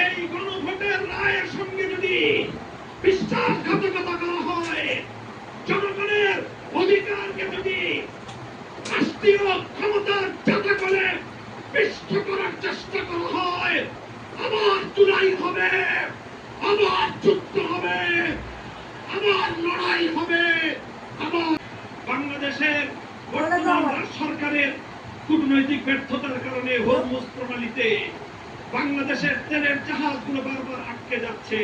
এই গণভোটের রায়ের সঙ্গে যদি বিশ্বাসঘাতকতা করা হয়, জনগণের অধিকারকে যদি রাষ্ট্রীয় ক্ষমতার যাতা করে পিষ্ট করার চেষ্টা করা হয়, আবার চুলাই হবে, আবার যুদ্ধ হবে, আবার লড়াই হবে, আবার বাংলাদেশের বর্তমান সরকারের কূটনৈতিক ব্যর্থতার কারণে হরমুজ প্রণালীতে বাংলাদেশের তেলের জাহাজগুলো বারবার আটকে যাচ্ছে।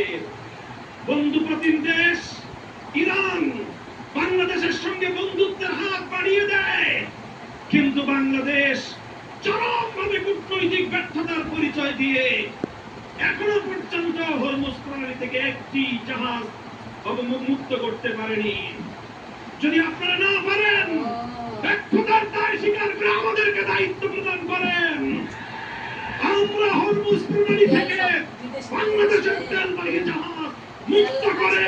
বন্ধু প্রতিম দেশ ইরান বাংলাদেশের সঙ্গে বন্ধুত্বের হাত বাড়িয়ে দেয়, কিন্তু বাংলাদেশ চরমভাবে কূটনৈতিক ব্যর্থতার পরিচয় দিয়ে এখনো পর্যন্ত হরমুজ প্রণালী থেকে একটি জাহাজ অবমুক্ত করতে পারেনি। যদি আপনারা না পারেন, ব্যর্থতার দায় স্বীকার করে আমাদেরকে দায়িত্ব প্রদান করেন। আমরা হরমুজ প্রণালী থেকে বাংলাদেশের তেলবাহী জাহাজ মুক্ত করে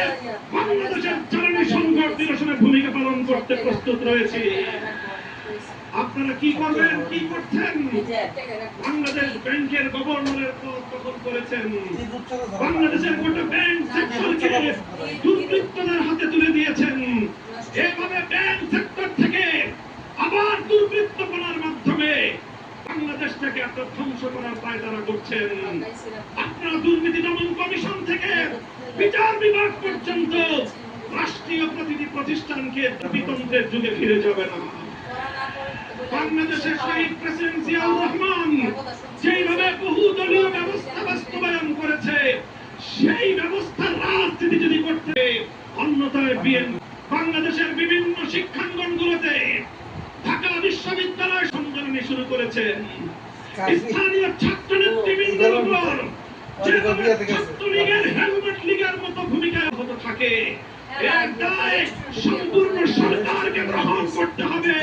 বাংলাদেশের জ্বালানি সংকট নিরসনে ভূমিকা পালন করতে প্রস্তুত রয়েছে। আপনারা কি করবেন, কি করছেন? বাংলাদেশ ব্যাংকের গভর্নরের পদ দখল করেছেন, বাংলাদেশের গোটা ব্যাংক সেক্টরকে দুর্বৃত্তদের হাতে তুলে দিয়েছেন। এভাবে ব্যাংক সেক্টর থেকে আবার দুর্বৃত্তপনার মাধ্যমে বাংলাদেশটাকে আপনারা ধ্বংস করার পায়তারা করছেন। আপনারা দুর্নীতি দমন কমিশন থেকে বিচার বিভাগ পর্যন্ত রাষ্ট্রীয় প্রতিটি প্রতিষ্ঠানকে বিতন্ত্রের যুগে ফিরে যাবে না। বাংলাদেশের শহীদ প্রেসিডেন্ট জিয়াউর রহমান যেইভাবে বহুদলীয় ব্যবস্থা বাস্তবায়ন করেছে, সেই ব্যবস্থার রাজনীতি যদি করতে, অন্যথায় বিএনপি বাংলাদেশের বিভিন্ন শিক্ষাঙ্গনগুলোতে ঢাকা বিশ্ববিদ্যালয় সংযোজনী শুরু করেছেন। স্থানীয় ছাত্র নেতৃবৃন্দের উপর যেভাবে ছাত্রলীগের হেলমেট লীগের মতো ভূমিকায় হতে থাকে, এর দায় সম্পূর্ণ সরকারকে গ্রহণ করতে হবে।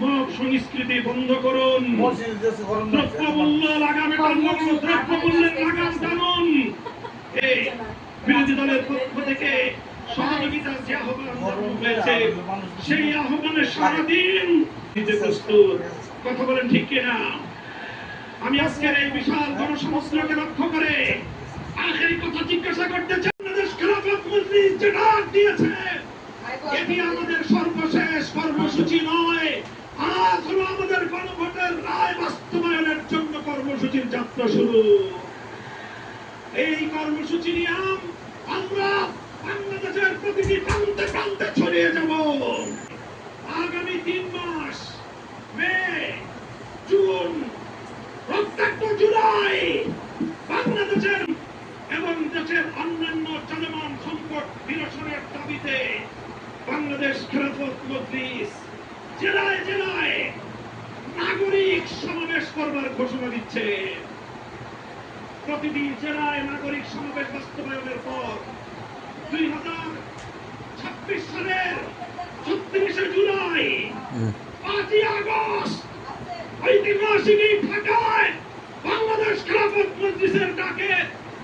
মব সংস্কৃতি বন্ধ করুন, দ্রব্যমূল্য লাগামে দ্রব্যমূল্যের লাগাম টানুন। এই বিরোধী দলের পক্ষ থেকে সহযোগিতার যে আহ্বান হয়েছে, সেই আহ্বানে সারাদিন দিতে প্রস্তুত। কথা বলেন ঠিক কিনা? আমি আজকের এই বিশাল গণসমুদ্রকে লক্ষ্য করে আখেরি কথা জিজ্ঞাসা করতে চাই। বাংলাদেশ খেলাফত মজলিস যে ডাক দিয়েছে, এটি আমাদের সর্বশেষ কর্মসূচি নয়। আজ হলো আমাদের গণভোটের রায় বাস্তবায়নের জন্য কর্মসূচির যাত্রা শুরু। এই কর্মসূচি নিয়ে আমরা বাংলাদেশের প্রতিটি প্রান্তে প্রান্তে ছড়িয়ে যাব। আগামী 3 মাস, মে, জুন, প্রত্যেকটা জুলাই, বাংলাদেশের এবং দেশের অন্যান্য চলমান সংকট নিরসনের দাবিতে বাংলাদেশ খেলাফত মজলিস জেলায় জেলায় নাগরিক সমাবেশ করবার ঘোষণা দিচ্ছে। প্রতিটি জেলায় নাগরিক সমাবেশ বাস্তবায়নের পর 2026 সালের 36শে জুলাই, 5ই আগস্ট ঐতিহাসিক ঢাকায় বাংলাদেশ খেলাফত মজলিসের ডাকে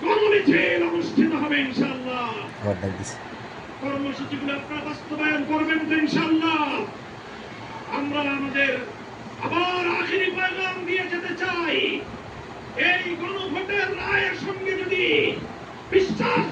গণমিছিল অনুষ্ঠিত হবে ইনশাআল্লাহ। কর্মসূচিগুলো আপনারা বাস্তবায়ন করবেন তো ইনশাআল্লাহ? আমরা আমাদের আবার আখেরি পয়গাম দিয়ে যেতে চাই। এই গণভোটের রায়ের সঙ্গে যদি বিশ্বাস